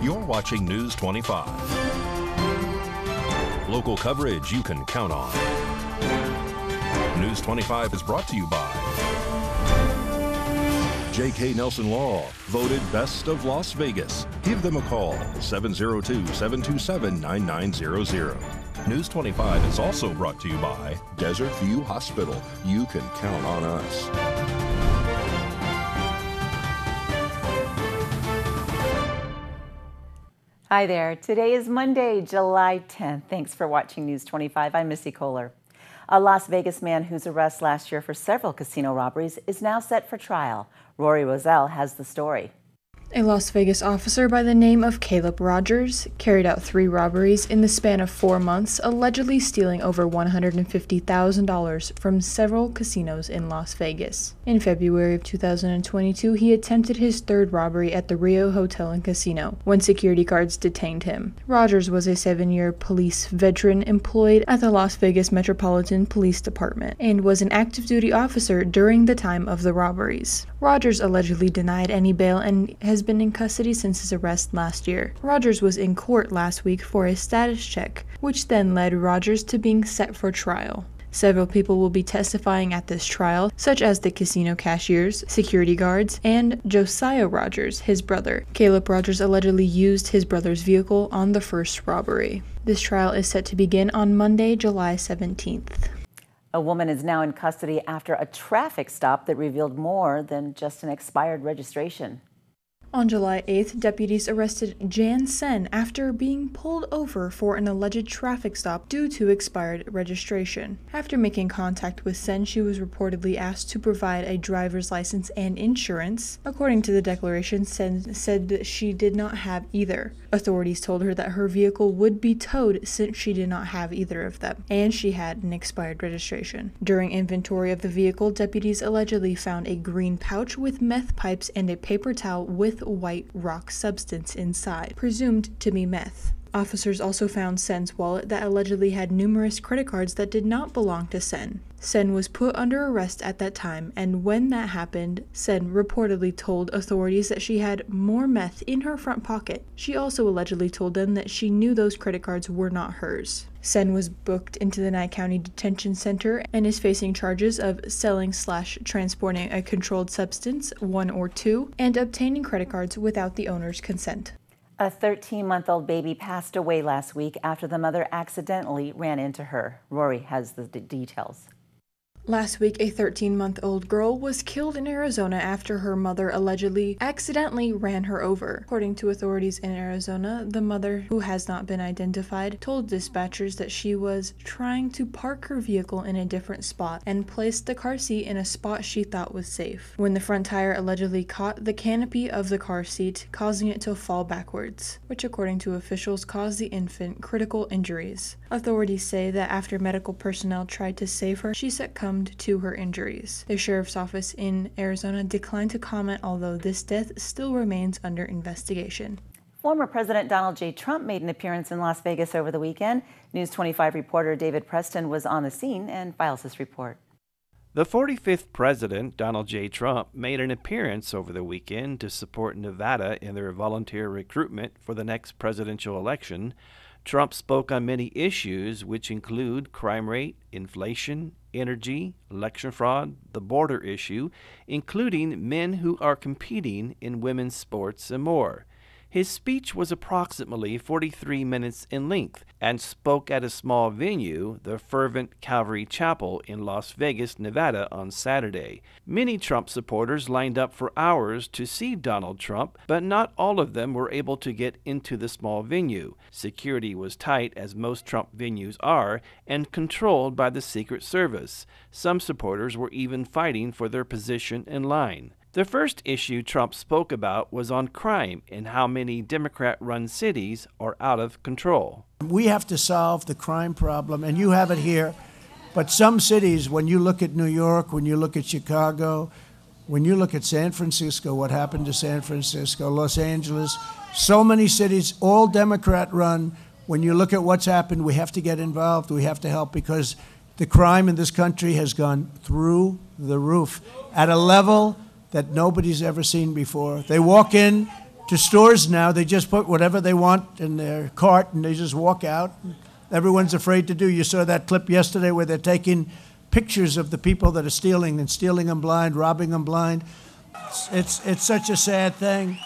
You're watching News 25. Local coverage you can count on. News 25 is brought to you by J.K. Nelson Law, voted Best of Las Vegas. Give them a call, 702-727-9900. News 25 is also brought to you by Desert View Hospital. You can count on us. Hi there. Today is Monday, July 10th. Thanks for watching News 25. I'm Missy Kohler. A Las Vegas man whose arrest last year for several casino robberies is now set for trial. Rory Roselle has the story. A Las Vegas officer by the name of Caleb Rogers carried out 3 robberies in the span of 4 months, allegedly stealing over $150,000 from several casinos in Las Vegas. In February of 2022, he attempted his 3rd robbery at the Rio Hotel and Casino when security guards detained him. Rogers was a 7-year police veteran employed at the Las Vegas Metropolitan Police Department and was an active duty officer during the time of the robberies. Rogers allegedly denied any bail and has been in custody since his arrest last year. Rogers was in court last week for a status check, which then led Rogers to being set for trial. Several people will be testifying at this trial, such as the casino cashiers, security guards, and Josiah Rogers, his brother. Caleb Rogers allegedly used his brother's vehicle on the first robbery. This trial is set to begin on Monday, July 17th. A woman is now in custody after a traffic stop that revealed more than just an expired registration. On July 8th, deputies arrested Jan Sen after being pulled over for an alleged traffic stop due to expired registration. After making contact with Sen, she was reportedly asked to provide a driver's license and insurance. According to the declaration, Sen said that she did not have either. Authorities told her that her vehicle would be towed since she did not have either of them, and she had an expired registration. During inventory of the vehicle, deputies allegedly found a green pouch with meth pipes and a paper towel with white rock substance inside, presumed to be meth. Officers also found Sen's wallet that allegedly had numerous credit cards that did not belong to Sen. Sen was put under arrest at that time, and when that happened, Sen reportedly told authorities that she had more meth in her front pocket. She also allegedly told them that she knew those credit cards were not hers. Sen was booked into the Nye County Detention Center and is facing charges of selling/transporting a controlled substance, 1 or 2, and obtaining credit cards without the owner's consent. A 13-month-old baby passed away last week after the mother accidentally ran into her. Rory has the details. Last week, a 13-month-old girl was killed in Arizona after her mother allegedly accidentally ran her over. According to authorities in Arizona, the mother, who has not been identified, told dispatchers that she was trying to park her vehicle in a different spot and placed the car seat in a spot she thought was safe, when the front tire allegedly caught the canopy of the car seat, causing it to fall backwards, which according to officials caused the infant critical injuries. Authorities say that after medical personnel tried to save her, she succumbed to her injuries. The sheriff's office in Arizona declined to comment, although this death still remains under investigation. Former President Donald J. Trump made an appearance in Las Vegas over the weekend. News 25 reporter David Preston was on the scene and files this report. The 45th President, Donald J. Trump, made an appearance over the weekend to support Nevada in their volunteer recruitment for the next presidential election. Trump spoke on many issues, which include crime rate, inflation, energy, election fraud, the border issue, including men who are competing in women's sports and more. His speech was approximately 43 minutes in length and spoke at a small venue, the Fervent Calvary Chapel in Las Vegas, Nevada, on Saturday. Many Trump supporters lined up for hours to see Donald Trump, but not all of them were able to get into the small venue. Security was tight, as most Trump venues are, and controlled by the Secret Service. Some supporters were even fighting for their position in line. The first issue Trump spoke about was on crime and how many Democrat-run cities are out of control. We have to solve the crime problem, and you have it here. But some cities, when you look at New York, when you look at Chicago, when you look at San Francisco, what happened to San Francisco, Los Angeles, so many cities, all Democrat-run. When you look at what's happened, we have to get involved. We have to help, because the crime in this country has gone through the roof at a level that nobody's ever seen before. They walk in to stores now, they just put whatever they want in their cart and they just walk out. Everyone's afraid to do. You saw that clip yesterday where they're taking pictures of the people that are stealing and stealing them blind, robbing them blind. It's such a sad thing.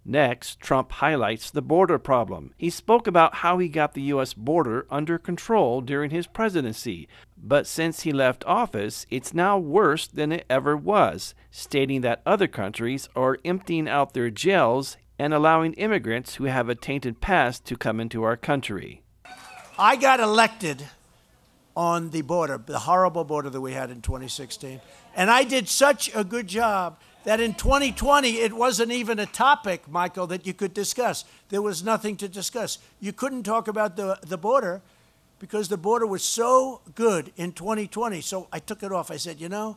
Next, Trump highlights the border problem. He spoke about how he got the U.S. border under control during his presidency, but since he left office, it's now worse than it ever was, stating that other countries are emptying out their jails and allowing immigrants who have a tainted past to come into our country. I got elected on the border, the horrible border that we had in 2016, and I did such a good job that in 2020, it wasn't even a topic, Michael, that you could discuss. There was nothing to discuss. You couldn't talk about the border because the border was so good in 2020. So I took it off. I said, you know,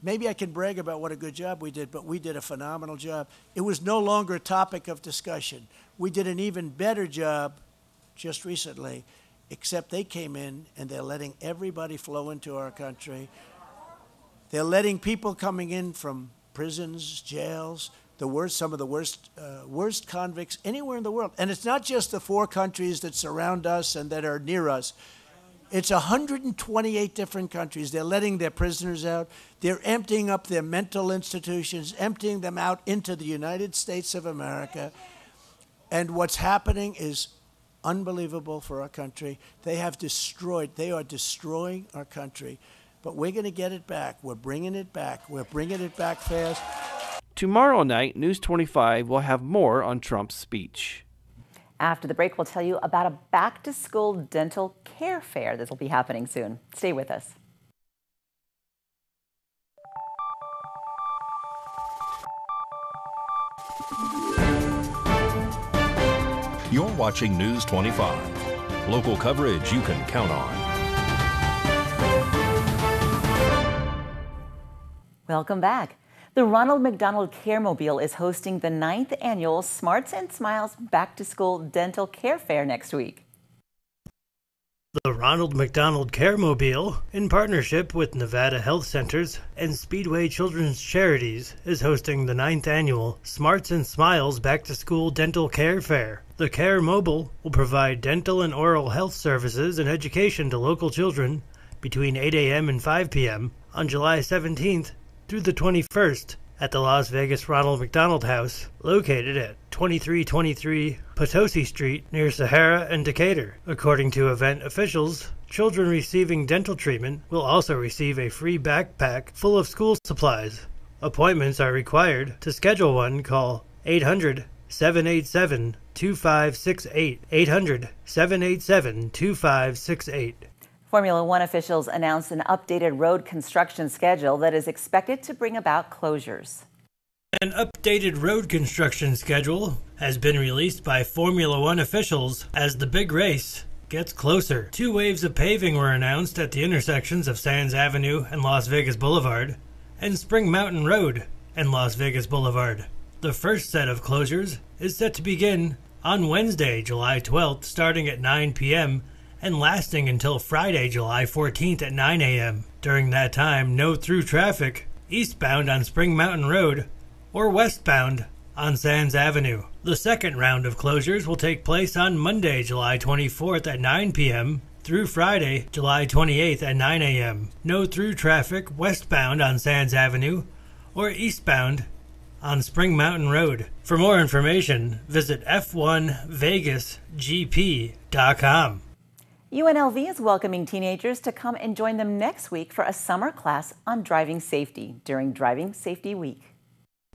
maybe I can brag about what a good job we did, but we did a phenomenal job. It was no longer a topic of discussion. We did an even better job just recently, except they came in and they're letting everybody flow into our country. They're letting people coming in from prisons, jails, some of the worst convicts anywhere in the world. And it's not just the 4 countries that surround us and that are near us. It's 128 different countries. They're letting their prisoners out. They're emptying up their mental institutions, emptying them out into the United States of America. And what's happening is unbelievable for our country. They are destroying our country. But we're going to get it back. We're bringing it back. We're bringing it back fast. Tomorrow night, News 25 will have more on Trump's speech. After the break, we'll tell you about a back-to-school dental care fair that will be happening soon. Stay with us. You're watching News 25. Local coverage you can count on. Welcome back. The Ronald McDonald Caremobile is hosting the 9th annual Smarts and Smiles Back to School Dental Care Fair next week. The Ronald McDonald Caremobile, in partnership with Nevada Health Centers and Speedway Children's Charities, is hosting the 9th annual Smarts and Smiles Back to School Dental Care Fair. The Caremobile will provide dental and oral health services and education to local children between 8 a.m. and 5 p.m. on July 17th through the 21st at the Las Vegas Ronald McDonald House, located at 2323 Potosi Street near Sahara and Decatur. According to event officials, children receiving dental treatment will also receive a free backpack full of school supplies. Appointments are required. To schedule one, call 800-787-2568. 800-787-2568. Formula One officials announced an updated road construction schedule that is expected to bring about closures. An updated road construction schedule has been released by Formula One officials as the big race gets closer. 2 waves of paving were announced at the intersections of Sands Avenue and Las Vegas Boulevard and Spring Mountain Road and Las Vegas Boulevard. The first set of closures is set to begin on Wednesday, July 12th, starting at 9 p.m., and lasting until Friday, July 14th at 9 a.m. During that time, no through traffic eastbound on Spring Mountain Road or westbound on Sands Avenue. The second round of closures will take place on Monday, July 24th at 9 p.m. through Friday, July 28th at 9 a.m. No through traffic westbound on Sands Avenue or eastbound on Spring Mountain Road. For more information, visit f1vegasgp.com. UNLV is welcoming teenagers to come and join them next week for a summer class on driving safety during Driving Safety Week.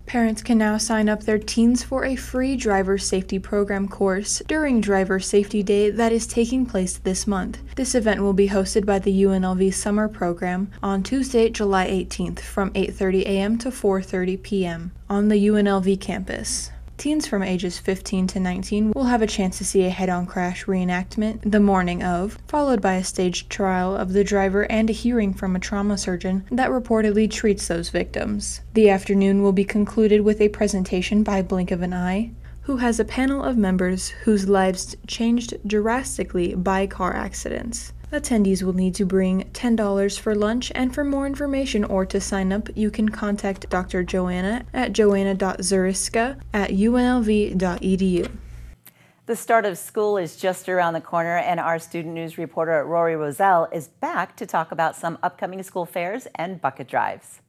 Parents can now sign up their teens for a free driver safety program course during Driver Safety Day that is taking place this month. This event will be hosted by the UNLV Summer Program on Tuesday, July 18th from 8:30 a.m. to 4:30 p.m. on the UNLV campus. Teens from ages 15 to 19 will have a chance to see a head-on crash reenactment the morning of, followed by a staged trial of the driver and a hearing from a trauma surgeon that reportedly treats those victims. The afternoon will be concluded with a presentation by Blink of an Eye, who has a panel of members whose lives changed drastically by car accidents. Attendees will need to bring $10 for lunch, and for more information or to sign up, you can contact Dr. Joanna at joanna.zuriska@unlv.edu. The start of school is just around the corner, and our student news reporter Rory Roselle is back to talk about some upcoming school fairs and bucket drives.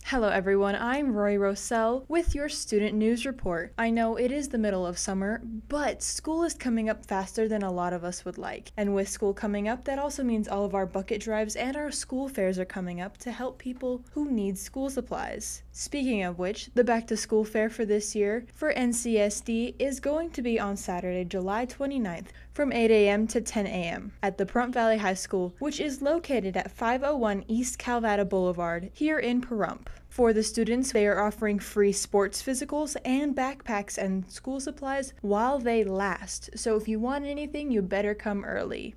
Hello everyone, I'm Rory Roselle with your student news report. I know it is the middle of summer, but school is coming up faster than a lot of us would like. And with school coming up, that also means all of our bucket drives and our school fairs are coming up to help people who need school supplies. Speaking of which, the back to school fair for this year for NCSD is going to be on Saturday, July 29th from 8 a.m. to 10 a.m. at the Pahrump Valley High School, which is located at 501 East Calvada Boulevard here in Pahrump. For the students, they are offering free sports physicals and backpacks and school supplies while they last. So if you want anything, you better come early.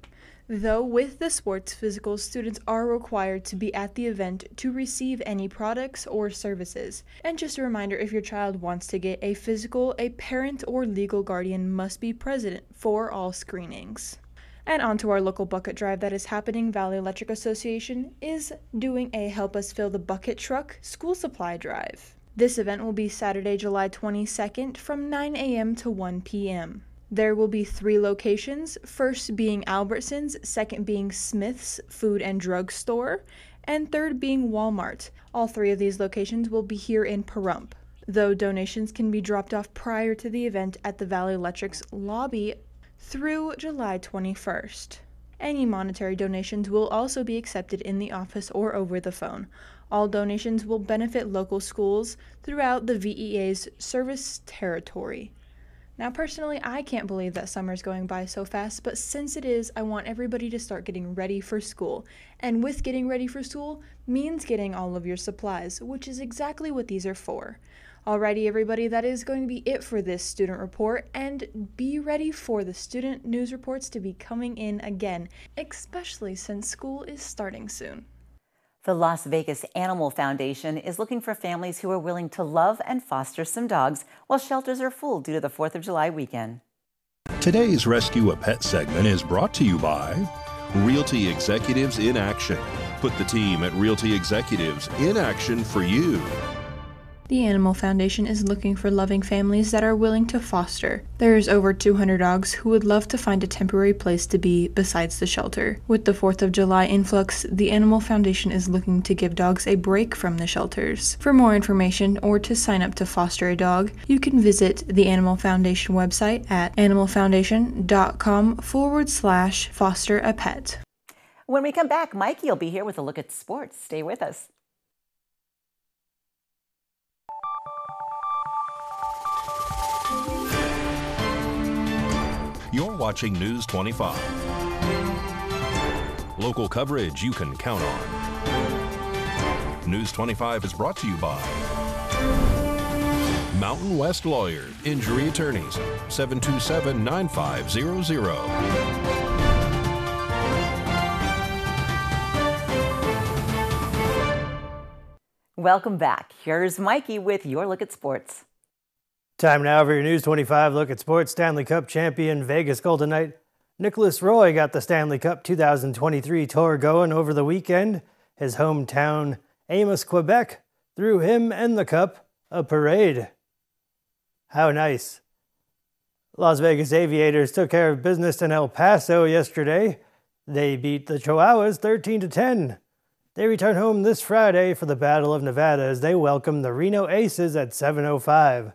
Though with the sports physicals, students are required to be at the event to receive any products or services. And just a reminder, if your child wants to get a physical, a parent or legal guardian must be present for all screenings. And on to our local bucket drive that is happening. Valley Electric Association is doing a Help Us Fill the Bucket Truck school supply drive. This event will be Saturday, July 22nd from 9 a.m. to 1 p.m. There will be 3 locations, first being Albertsons, second being Smith's Food and Drug Store, and third being Walmart. All 3 of these locations will be here in Pahrump, though donations can be dropped off prior to the event at the Valley Electric's lobby through July 21st. Any monetary donations will also be accepted in the office or over the phone. All donations will benefit local schools throughout the VEA's service territory. Now, personally, I can't believe that summer's going by so fast, but since it is, I want everybody to start getting ready for school. And with getting ready for school means getting all of your supplies, which is exactly what these are for. Alrighty, everybody, that is going to be it for this student report, and be ready for the student news reports to be coming in again, especially since school is starting soon. The Las Vegas Animal Foundation is looking for families who are willing to love and foster some dogs while shelters are full due to the 4th of July weekend. Today's Rescue a Pet segment is brought to you by Realty Executives in Action. Put the team at Realty Executives in action for you. The Animal Foundation is looking for loving families that are willing to foster. There's over 200 dogs who would love to find a temporary place to be besides the shelter. With the 4th of July influx, the Animal Foundation is looking to give dogs a break from the shelters. For more information or to sign up to foster a dog, you can visit the Animal Foundation website at animalfoundation.com/foster a pet. When we come back, Mikey will be here with a look at sports. Stay with us. You're watching News 25. Local coverage you can count on. News 25 is brought to you by Mountain West Lawyers, Injury Attorneys, 727-9500. Welcome back. Here's Mikey with your look at sports. Time now for your News 25 look at sports. Stanley Cup champion Vegas Golden Knight Nicholas Roy got the Stanley Cup 2023 tour going over the weekend. His hometown, Amos, Quebec, threw him and the cup a parade. How nice. Las Vegas Aviators took care of business in El Paso yesterday. They beat the Chihuahuas 13-10. They return home this Friday for the Battle of Nevada as they welcome the Reno Aces at 7:05.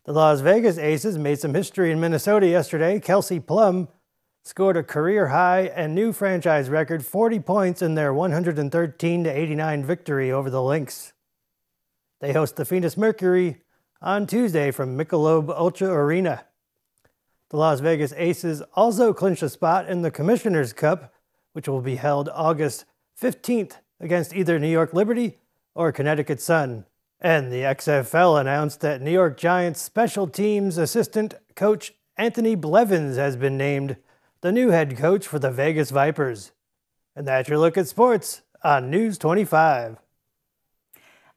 The Las Vegas Aces made some history in Minnesota yesterday. Kelsey Plum scored a career-high and new franchise record 40 points in their 113-89 victory over the Lynx. They host the Phoenix Mercury on Tuesday from Michelob Ultra Arena. The Las Vegas Aces also clinched a spot in the Commissioner's Cup, which will be held August 15th against either New York Liberty or Connecticut Sun. And the XFL announced that New York Giants special teams assistant coach Anthony Blevins has been named the new head coach for the Vegas Vipers. And that's your look at sports on News 25.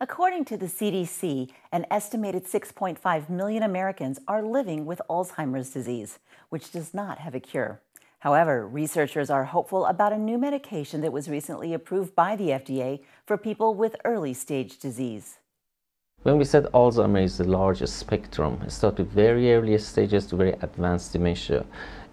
According to the CDC, an estimated 6.5 million Americans are living with Alzheimer's disease, which does not have a cure. However, researchers are hopeful about a new medication that was recently approved by the FDA for people with early-stage disease. When we said Alzheimer's is the largest spectrum, it starts with very early stages to very advanced dementia.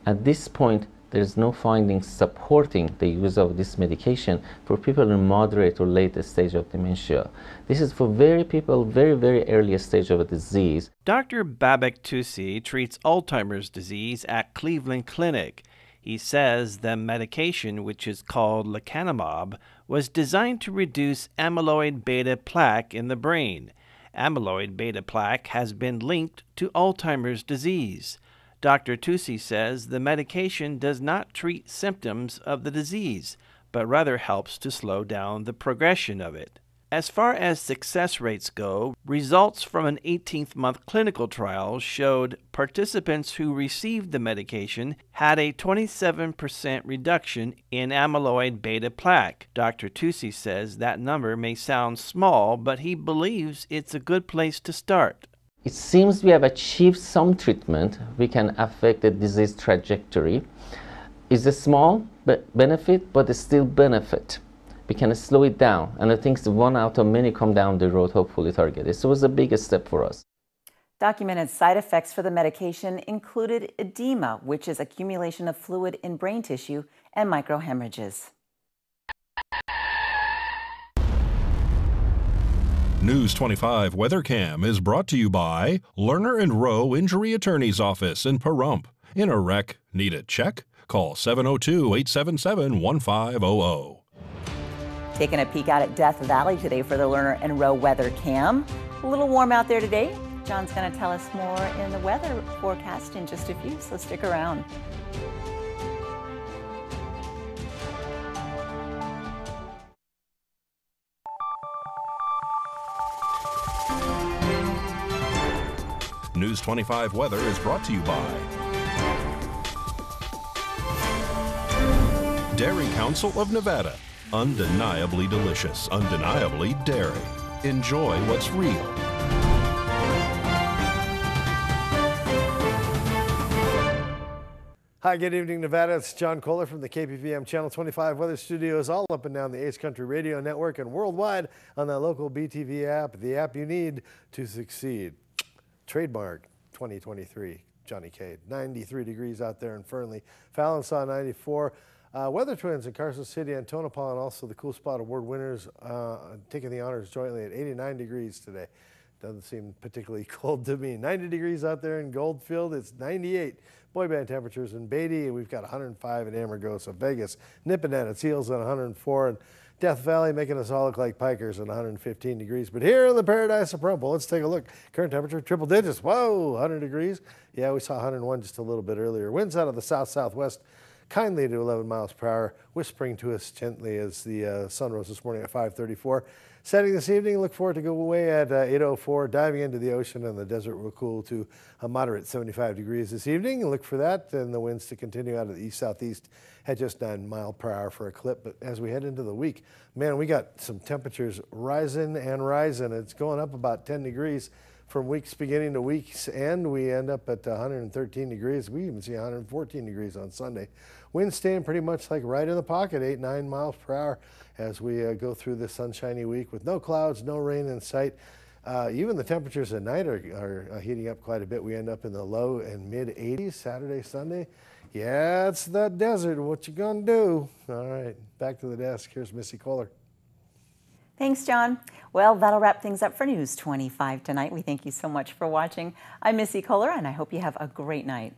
At this point, there is no findings supporting the use of this medication for people in moderate or late stage of dementia. This is for people very early stage of a disease. Dr. Babak Tusi treats Alzheimer's disease at Cleveland Clinic. He says the medication, which is called lecanemab, was designed to reduce amyloid beta plaque in the brain. Amyloid beta plaque has been linked to Alzheimer's disease. Dr. Tusi says the medication does not treat symptoms of the disease, but rather helps to slow down the progression of it. As far as success rates go, results from an 18-month clinical trial showed participants who received the medication had a 27% reduction in amyloid beta plaque. Dr. Tusi says that number may sound small, but he believes it's a good place to start. It seems we have achieved some treatment. We can affect the disease trajectory. It's a small benefit, but it's still benefit. We can slow it down, and I think one out of many come down the road, hopefully targeted. So it was the biggest step for us. Documented side effects for the medication included edema, which is accumulation of fluid in brain tissue, and microhemorrhages. News 25 WeatherCam is brought to you by Lerner and Rowe Injury Attorney's Office in Pahrump. In a wreck, need a check? Call 702-877-1500. Taking a peek out at Death Valley today for the Lerner and Rowe Weather Cam. A little warm out there today. John's going to tell us more in the weather forecast in just a few, so stick around. News 25 weather is brought to you by Dairy Council of Nevada. Undeniably delicious, undeniably dairy. Enjoy what's real. Hi, good evening, Nevada. It's John Kohler from the KPVM Channel 25 Weather Studios, all up and down the Ace Country Radio Network and worldwide on that local BTV app, the app you need to succeed. Trademark 2023, Johnny Cade. 93 degrees out there in Fernley. Fallon saw 94. Weather Twins in Carson City and Tonopah, and also the Cool Spot Award winners taking the honors jointly at 89 degrees today. Doesn't seem particularly cold to me. 90 degrees out there in Goldfield. It's 98 boy band temperatures in Beatty, and we've got 105 in Amargosa. Vegas nipping at its heels at 104, and Death Valley making us all look like pikers at 115 degrees. But here in the paradise of Pahrump, let's take a look. Current temperature, triple digits. Whoa, 100 degrees. Yeah, we saw 101 just a little bit earlier. Winds out of the south-southwest, kindly to 11 miles per hour, whispering to us gently as the sun rose this morning at 5:34. Setting this evening, look forward to go away at 8:04, diving into the ocean, and the desert will cool to a moderate 75 degrees this evening. Look for that, and the winds to continue out of the east-southeast at just 9 miles per hour for a clip. But as we head into the week, man, we got some temperatures rising and rising. It's going up about 10 degrees from week's beginning to week's end. We end up at 113 degrees. We even see 114 degrees on Sunday. Winds staying pretty much like right in the pocket, 8-9 miles per hour as we go through this sunshiny week with no clouds, no rain in sight. Even the temperatures at night are heating up quite a bit. We end up in the low and mid 80s Saturday, Sunday. Yeah, it's the desert. What you gonna do? All right, back to the desk. Here's Missy Kohler. Thanks, John. Well, that'll wrap things up for News 25 tonight. We thank you so much for watching. I'm Missy Kohler, and I hope you have a great night.